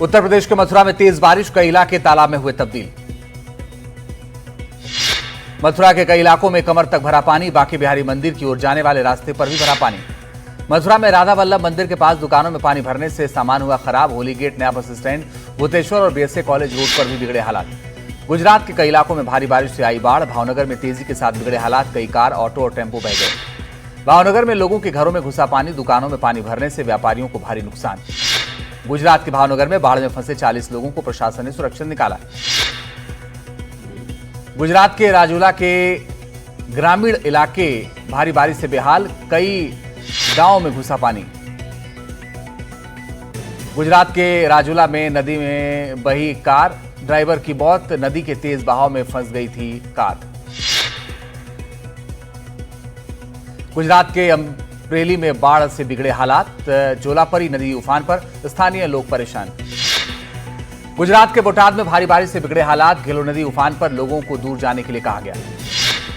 उत्तर प्रदेश के मथुरा में तेज बारिश, कई इलाके तालाब में हुए तब्दील। मथुरा के कई इलाकों में कमर तक भरा पानी, बांके बिहारी मंदिर की ओर जाने वाले रास्ते पर भी भरा पानी। मथुरा में राधा वल्लभ मंदिर के पास दुकानों में पानी भरने से सामान हुआ खराब। होली गेट, नया बस स्टैंड, भूतेश्वर और बीएसए कॉलेज रोड पर भी बिगड़े हालात। गुजरात के कई इलाकों में भारी बारिश से आई बाढ़। भावनगर में तेजी के साथ बिगड़े हालात, कई कार, ऑटो और टेम्पो बह गए। भावनगर में लोगों के घरों में घुसा पानी, दुकानों में पानी भरने से व्यापारियों को भारी नुकसान। गुजरात के भावनगर में बाढ़ में फंसे 40 लोगों को प्रशासन ने सुरक्षित निकाला। गुजरात के राजूला के ग्रामीण इलाके भारी बारिश से बेहाल, कई गांवों में घुसा पानी। गुजरात के राजूला में नदी में बही कार, ड्राइवर की मौत, नदी के तेज बहाव में फंस गई थी कार। गुजरात के अमरेली में बाढ़ से बिगड़े हालात, जोलापरी नदी उफान पर, स्थानीय लोग परेशान। गुजरात के बोटाद में भारी बारिश से बिगड़े हालात, घेलो नदी उफान पर, लोगों को दूर जाने के लिए कहा गया।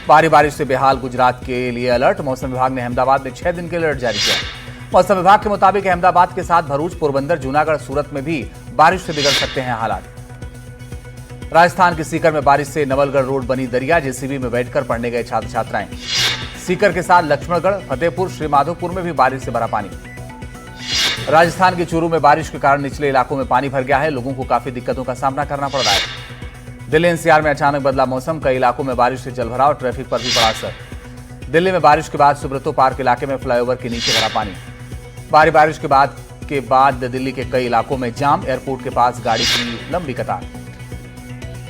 भारी बारिश से बेहाल गुजरात के लिए अलर्ट, मौसम विभाग ने अहमदाबाद में 6 दिन के लिए अलर्ट जारी किया। मौसम विभाग के मुताबिक अहमदाबाद के साथ भरूच, पोरबंदर, जूनागढ़, सूरत में भी बारिश से बिगड़ सकते हैं हालात। राजस्थान के सीकर में बारिश से नवलगढ़ रोड बनी दरिया, जेसीबी में बैठकर पढ़ने गए छात्र छात्राएं। सीकर के साथ लक्ष्मणगढ़, फतेहपुर, श्रीमाधोपुर में भी बारिश से भरा पानी। राजस्थान के चूरू में बारिश के कारण निचले इलाकों में पानी भर गया है, लोगों को काफी दिक्कतों का सामना करना पड़ रहा है। दिल्ली एनसीआर में अचानक बदला मौसम, कई इलाकों में बारिश से जलभराव, ट्रैफिक पर भी पड़ा असर। दिल्ली में बारिश के बाद सुब्रतो पार्क इलाके में फ्लाईओवर के नीचे भरा पानी। भारी बारिश के बाद दिल्ली के कई इलाकों में जाम, एयरपोर्ट के पास गाड़ी की लंबी कतार।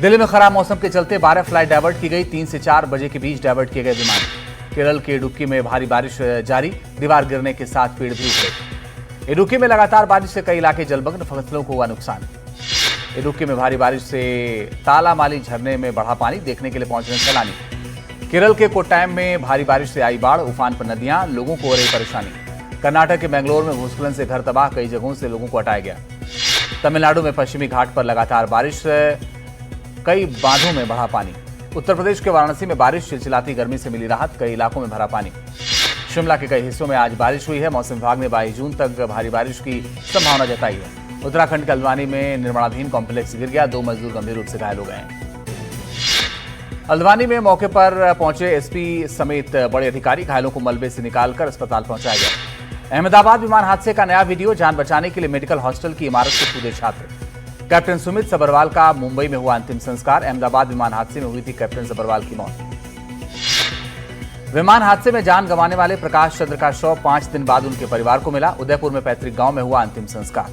दिल्ली में खराब मौसम के चलते 12 फ्लाइट डायवर्ट की गई, 3 से 4 बजे के बीच डायवर्ट किए गए विमान। केरल के इडुक्की में भारी बारिश जारी, दीवार गिरने के साथ पेड़ भी उखड़े। इडुक्की में लगातार बारिश से कई इलाके जलमग्न, फसलों को हुआ नुकसान। इडुक्की में भारी बारिश से तालामाली झरने में बढ़ा पानी, देखने के लिए पहुंच रहे सैलानी। केरल के कोट्टायम में भारी बारिश से आई बाढ़, उफान पर नदियां, लोगों को हो रही परेशानी। कर्नाटक के बेंगलोर में भूस्खलन से घर तबाह, कई जगहों से लोगों को हटाया गया। तमिलनाडु में पश्चिमी घाट पर लगातार बारिश, कई बांधों में बढ़ा पानी। उत्तर प्रदेश के वाराणसी में बारिश, चिलचिलाती गर्मी से मिली राहत, कई इलाकों में भरा पानी। शिमला के कई हिस्सों में आज बारिश हुई है, मौसम विभाग ने 22 जून तक भारी बारिश की संभावना जताई है। उत्तराखंड के हल्द्वानी में निर्माणाधीन कॉम्प्लेक्स गिर गया, 2 मजदूर गंभीर रूप से घायल हो गए हैं। हल्द्वानी में मौके पर पहुंचे एसपी समेत बड़े अधिकारी, घायलों को मलबे से निकालकर अस्पताल पहुंचाया गया। अहमदाबाद विमान हादसे का नया वीडियो, जान बचाने के लिए मेडिकल हॉस्टल की इमारत से कूदे छात्र। कैप्टन सुमित सबरवाल का मुंबई में हुआ अंतिम संस्कार, अहमदाबाद विमान हादसे में हुई थी कैप्टन सबरवाल की मौत। विमान हादसे में जान गंवाने वाले प्रकाश चंद्र का शव 5 दिन बाद उनके परिवार को मिला। उदयपुर में पैतृक गांव में हुआ अंतिम संस्कार।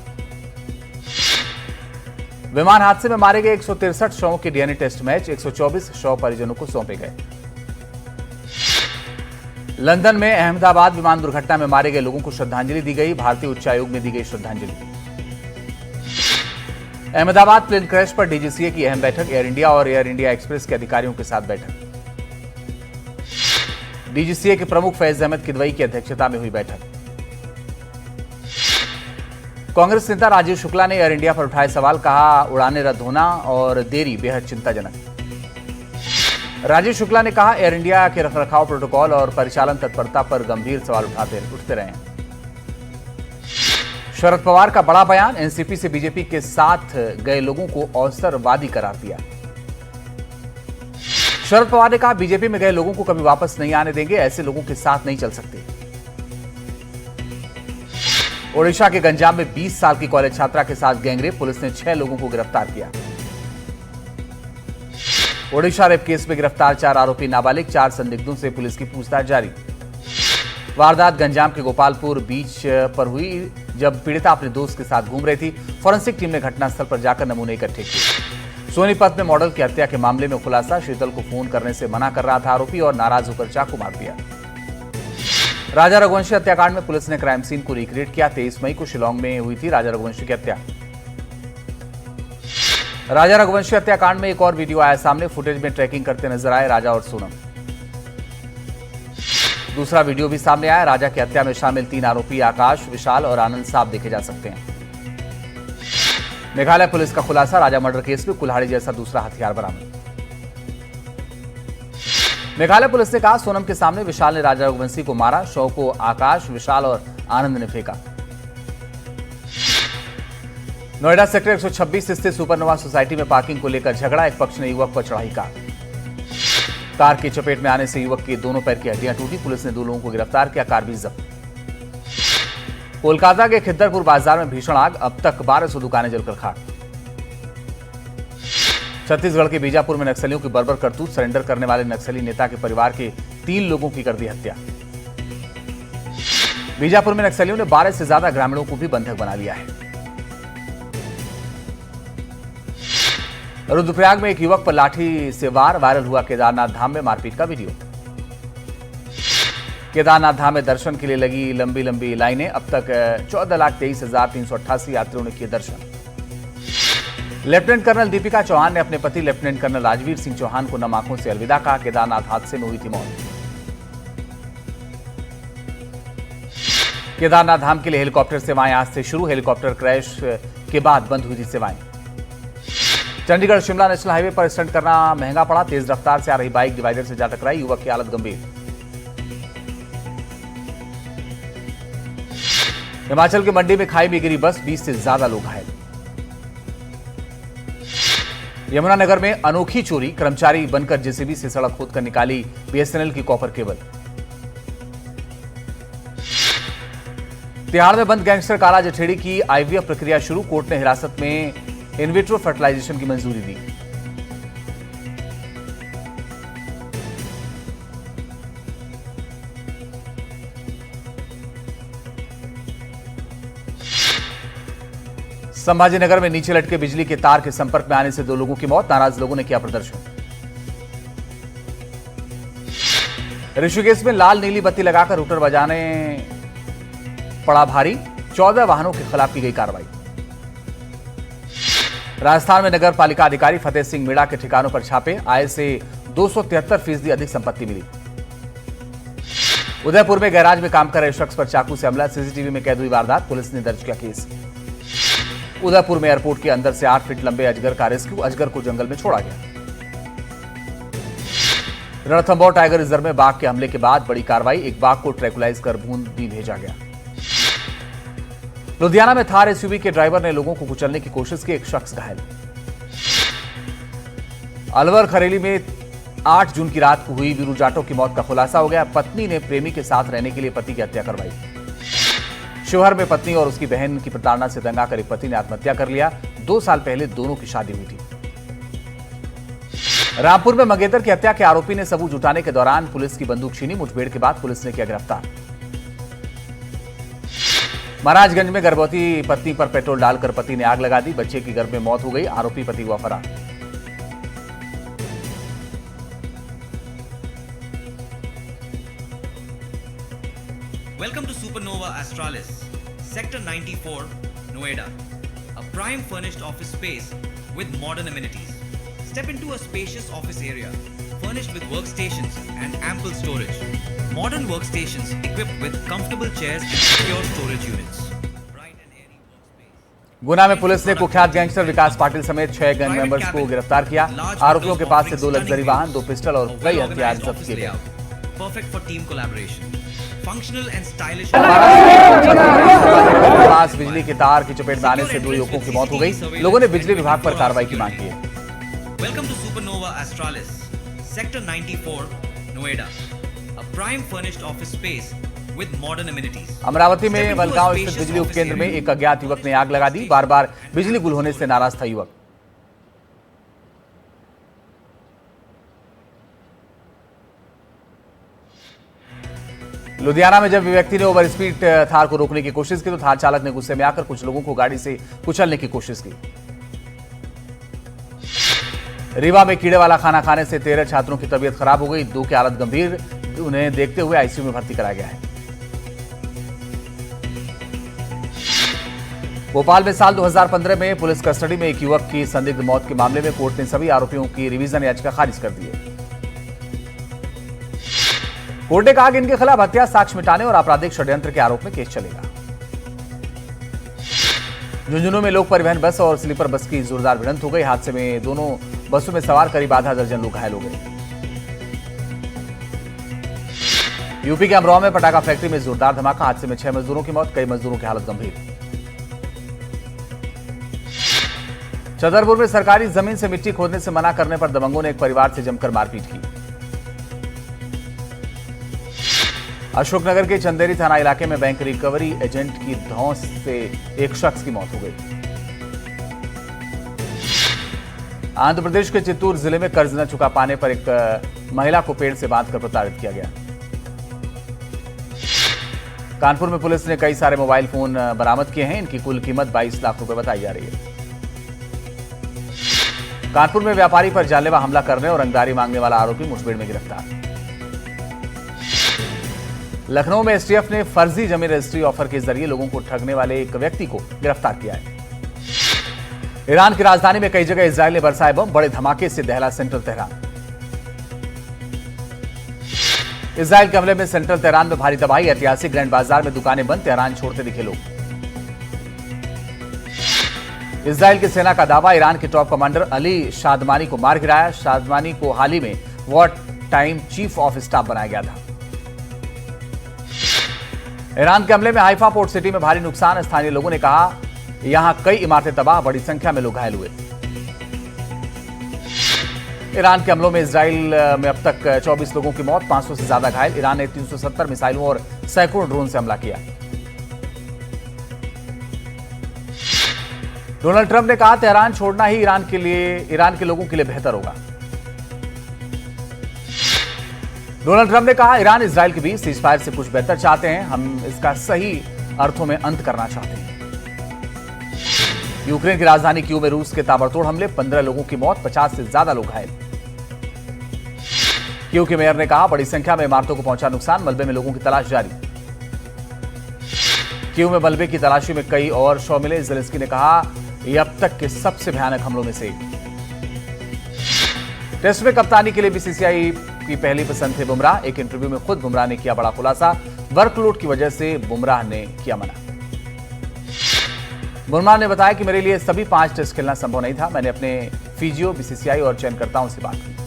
विमान हादसे में मारे गए 163 शवों के डीएनए टेस्ट मैच, 124 शव परिजनों को सौंपे गए। लंदन में अहमदाबाद विमान दुर्घटना में मारे गए लोगों को श्रद्धांजलि दी गई, भारतीय उच्चायोग में दी गई श्रद्धांजलि। अहमदाबाद प्लेन क्रैश पर डीजीसीए की अहम बैठक, एयर इंडिया और एयर इंडिया एक्सप्रेस के अधिकारियों के साथ बैठक। डीजीसीए के प्रमुख फैज अहमद किदवई की अध्यक्षता में हुई बैठक। कांग्रेस नेता राजीव शुक्ला ने एयर इंडिया पर उठाए सवाल, कहा उड़ानें रद्द होना और देरी बेहद चिंताजनक। राजीव शुक्ला ने कहा एयर इंडिया के रखरखाव प्रोटोकॉल और परिचालन तत्परता पर गंभीर सवाल उठते रहे हैं। शरद पवार का बड़ा बयान, एनसीपी से बीजेपी के साथ गए लोगों को अवसरवादी करार दिया। शरद पवार ने कहा बीजेपी में गए लोगों को कभी वापस नहीं आने देंगे, ऐसे लोगों के साथ नहीं चल सकते। ओडिशा के गंजाम में 20 साल की कॉलेज छात्रा के साथ गैंगरेप, पुलिस ने 6 लोगों को गिरफ्तार किया। ओडिशा रेप केस में गिरफ्तार 4 आरोपी नाबालिग, 4 संदिग्धों से पुलिस की पूछताछ जारी। वारदात गंजाम के गोपालपुर बीच पर हुई, जब पीड़िता अपने दोस्त के साथ घूम रही थी। फॉरेंसिक टीम ने घटनास्थल पर जाकर नमूने इकट्ठे किए। सोनीपत में मॉडल की हत्या के मामले में खुलासा, शीतल को फोन करने से मना कर रहा था आरोपी और नाराज होकर चाकू मार दिया। राजा रघुवंशी हत्याकांड में पुलिस ने क्राइम सीन को रिक्रिएट किया। 23 मई को शिलांग में हुई थी राजा रघुवंशी की हत्या। राजा रघुवंशी हत्याकांड में एक और वीडियो आया सामने, फुटेज में ट्रैकिंग करते नजर आए राजा और सोनम। दूसरा वीडियो भी सामने आया, राजा की हत्या में शामिल 3 आरोपी आकाश, विशाल और आनंद साफ देखे जा सकते हैं। मेघालय पुलिस का खुलासा, राजा मर्डर केस में कुल्हाड़ी जैसा दूसरा हथियार बरामद। मेघालय पुलिस ने कहा सोनम के सामने विशाल ने राजा रघुवंशी को मारा, शव को आकाश, विशाल और आनंद ने फेंका। नोएडा सेक्टर 126 स्थित सुपरनोवा सोसाइटी में पार्किंग को लेकर झगड़ा। एक पक्ष ने युवक पर चढ़ाई कार की चपेट में आने से युवक के दोनों पैर की हड्डियां टूटी। पुलिस ने 2 लोगों को गिरफ्तार किया, कार भी जब्त। कोलकाता के खिद्दरपुर बाजार में भीषण आग, अब तक 1200 दुकानें जलकर खाक। छत्तीसगढ़ के बीजापुर में नक्सलियों की बर्बर करतूत, सरेंडर करने वाले नक्सली नेता के परिवार के 3 लोगों की कर दी हत्या। बीजापुर में नक्सलियों ने 12 से ज्यादा ग्रामीणों को भी बंधक बना लिया है। रुद्रप्रयाग में एक युवक पर लाठी से वायरल हुआ केदारनाथ धाम में मारपीट का वीडियो। केदारनाथ धाम में दर्शन के लिए लगी लंबी लंबी लाइनें, अब तक 14,23,388 यात्रियों ने किए दर्शन। लेफ्टिनेंट कर्नल दीपिका चौहान ने अपने पति लेफ्टिनेंट कर्नल राजवीर सिंह चौहान को नम आंखों से अलविदा कहा। केदारनाथ हादसे में हुई थी मौत। केदारनाथ धाम के लिए हेलीकॉप्टर सेवाएं आज से शुरू। हेलीकॉप्टर क्रैश के बाद बंद हुई थी सेवाएं। चंडीगढ़ शिमला नेशनल हाईवे पर स्टंट करना महंगा पड़ा। तेज रफ्तार से आ रही बाइक डिवाइडर से जा टकराई, युवक की हालत गंभीर। हिमाचल के मंडी में खाई में गिरी बस, 20 से ज्यादा लोग घायल। यमुनानगर में अनोखी चोरी, कर्मचारी बनकर जेसीबी से सड़क खोदकर निकाली बीएसएनएल की कॉपर केबल। तिहाड़ में बंद गैंगस्टर काला जठेड़ी की आईवीएफ प्रक्रिया शुरू। कोर्ट ने हिरासत में इनविट्रो फर्टिलाइजेशन की मंजूरी दी। संभाजीनगर में नीचे लटके बिजली के तार के संपर्क में आने से 2 लोगों की मौत। नाराज लोगों ने किया प्रदर्शन। ऋषिकेश में लाल नीली बत्ती लगाकर रूटर बजाने पड़ा भारी, 14 वाहनों के खिलाफ की गई कार्रवाई। राजस्थान में नगर पालिका अधिकारी फतेह सिंह मीणा के ठिकानों पर छापे, आय से 273% अधिक संपत्ति मिली। उदयपुर में गैराज में काम कर रहे शख्स पर चाकू से हमला, सीसीटीवी में कैद हुई वारदात। पुलिस ने दर्ज किया केस। उदयपुर में एयरपोर्ट के अंदर से 8 फीट लंबे अजगर का रेस्क्यू, अजगर को जंगल में छोड़ा गया। रणथंभौर टाइगर रिजर्व में बाघ के हमले के बाद बड़ी कार्रवाई, एक बाघ को ट्रैकुलाइज कर बूंदी भेजा गया। लुधियाना में थार एसयूवी के ड्राइवर ने लोगों को कुचलने की कोशिश की, एक शख्स घायल। अलवर खरेली में 8 जून की रात को हुई वीरू जाटव की मौत का खुलासा हो गया। पत्नी ने प्रेमी के साथ रहने के लिए पति की हत्या करवाई। शिवहर में पत्नी और उसकी बहन की प्रताड़ना से तंग आकर एक पति ने आत्महत्या कर लिया। 2 साल पहले दोनों की शादी हुई थी। रामपुर में मंगेतर की हत्या के आरोपी ने सबूत जुटाने के दौरान पुलिस की बंदूक छीनी, मुठभेड़ के बाद पुलिस ने किया गिरफ्तार। महाराजगंज में गर्भवती पत्नी पर पेट्रोल डालकर पति ने आग लगा दी, बच्चे की गर्भ में मौत हो गई, आरोपी पति हुआ फरार। Welcome to Supernova Astralis, Sector 94, Noida, a prime furnished office space with modern amenities. Step into a spacious office area, furnished with workstations and ample storage. Modern workstations equipped with comfortable chairs and secure storage units. Bright and airy workspace. गुना में police ने कुख्यात gangster विकास पाटिल समेत 6 gang members को गिरफ्तार किया। आरोपियों के पास से 2 लग्जरी वाहन, 2 पिस्टल और कई हथियार जब्त किए गए। Perfect for team collaboration. Functional and stylish. पास बिजली के तार की चपेट में आने से 2 युवकों की मौत हो गई। लोगों ने बिजली विभाग पर कार्रवाई की मांग की है। Welcome to Supernova Astralis, Sector 94, Noida, a prime furnished office space with modern amenities. Amravati में वलगांव स्थित बिजली उपकेंद्र में एक अज्ञात युवक ने आग लगा दी। बार-बार बिजली गुल होने से नाराज था युवक। लुधियाना में जब व्यक्ति ने ओवर स्पीड थार को रोकने की कोशिश की तो थार चालक ने गुस्से में आकर कुछ लोगों को गाड़ी से कुचलने की कोशिश की। रीवा में कीड़े वाला खाना खाने से 13 छात्रों की तबीयत खराब हो गई, 2 की हालत गंभीर, उन्हें देखते हुए आईसीयू में भर्ती कराया गया है। भोपाल में साल 2015 में पुलिस कस्टडी में एक युवक की संदिग्ध मौत के मामले में कोर्ट ने सभी आरोपियों की रिवीजन याचिका खारिज कर दी है। कोर्ट ने कहा कि इनके खिलाफ हत्या, साक्ष्य मिटाने और आपराधिक षड्यंत्र के आरोप में केस चलेगा। झुंझुनू में लोक परिवहन बस और स्लीपर बस की जोरदार भिड़ंत हो गई। हादसे में दोनों बसों में सवार करीब आधा दर्जन लोग घायल हो गए। यूपी के अमरोहा में पटाखा फैक्ट्री में जोरदार धमाका, हादसे में 6 मजदूरों की मौत, कई मजदूरों की हालत गंभीर। छतरपुर में सरकारी जमीन से मिट्टी खोदने से मना करने पर दबंगों ने एक परिवार से जमकर मारपीट की। अशोकनगर के चंदेरी थाना इलाके में बैंक रिकवरी एजेंट की धौंस से एक शख्स की मौत हो गई। आंध्र प्रदेश के चित्तूर जिले में कर्ज न चुका पाने पर एक महिला को पेड़ से बांधकर प्रताड़ित किया गया। कानपुर में पुलिस ने कई सारे मोबाइल फोन बरामद किए हैं। इनकी कुल कीमत 22 लाख रुपए बताई जा रही है। कानपुर में व्यापारी पर जानलेवा हमला करने और रंगदारी मांगने वाला आरोपी मुठभेड़ में गिरफ्तार। लखनऊ में एसटीएफ ने फर्जी जमीन रजिस्ट्री ऑफर के जरिए लोगों को ठगने वाले एक व्यक्ति को गिरफ्तार किया है। ईरान की राजधानी में कई जगह इजरायल ने बरसाए बम, बड़े धमाके से दहला सेंट्रल तेहरान। इजरायल के हमले में सेंट्रल तेहरान में भारी तबाही, ऐतिहासिक ग्रैंड बाजार में दुकानें बंद, तेहरान छोड़ते दिखे लोग। इजरायल की सेना का दावा, ईरान के टॉप कमांडर अली शादमानी को मार गिराया। शादमानी को हाल ही में war time chief of staff बनाया गया था। ईरान के हमले में हाइफा पोर्ट सिटी में भारी नुकसान, स्थानीय लोगों ने कहा यहां कई इमारतें तबाह, बड़ी संख्या में लोग घायल हुए। ईरान के हमलों में इजराइल में अब तक 24 लोगों की मौत, 500 से ज्यादा घायल। ईरान ने 370 मिसाइलों और सैकड़ों ड्रोन से हमला किया। डोनाल्ड ट्रंप ने कहा तेहरान छोड़ना ही ईरान के लोगों के लिए बेहतर होगा। डोनाल्ड ट्रंप ने कहा ईरान इजराइल के बीच सीजफायर से कुछ बेहतर चाहते हैं, हम इसका सही अर्थों में अंत करना चाहते हैं। यूक्रेन की राजधानी कीव में रूस के ताबड़तोड़ हमले, 15 लोगों की मौत, 50 से ज्यादा लोग घायल। कीव के मेयर ने कहा बड़ी संख्या में इमारतों को पहुंचा नुकसान, मलबे में लोगों की तलाश जारी। कीव में मलबे की तलाशी में कई और शव मिले। ज़ेलेंस्की ने कहा यह अब तक के सबसे भयानक हमलों में से एक। टेस्ट में कप्तानी के लिए बीसीसीआई की पहली पसंद थे बुमराह। एक इंटरव्यू में खुद बुमराह ने किया बड़ा खुलासा, वर्कलोड की वजह से बुमराह ने किया मना। बुमराह ने बताया कि मेरे लिए सभी 5 टेस्ट खेलना संभव नहीं था। मैंने अपने फिजियो, बीसीसीआई और चयनकर्ताओं से बात की।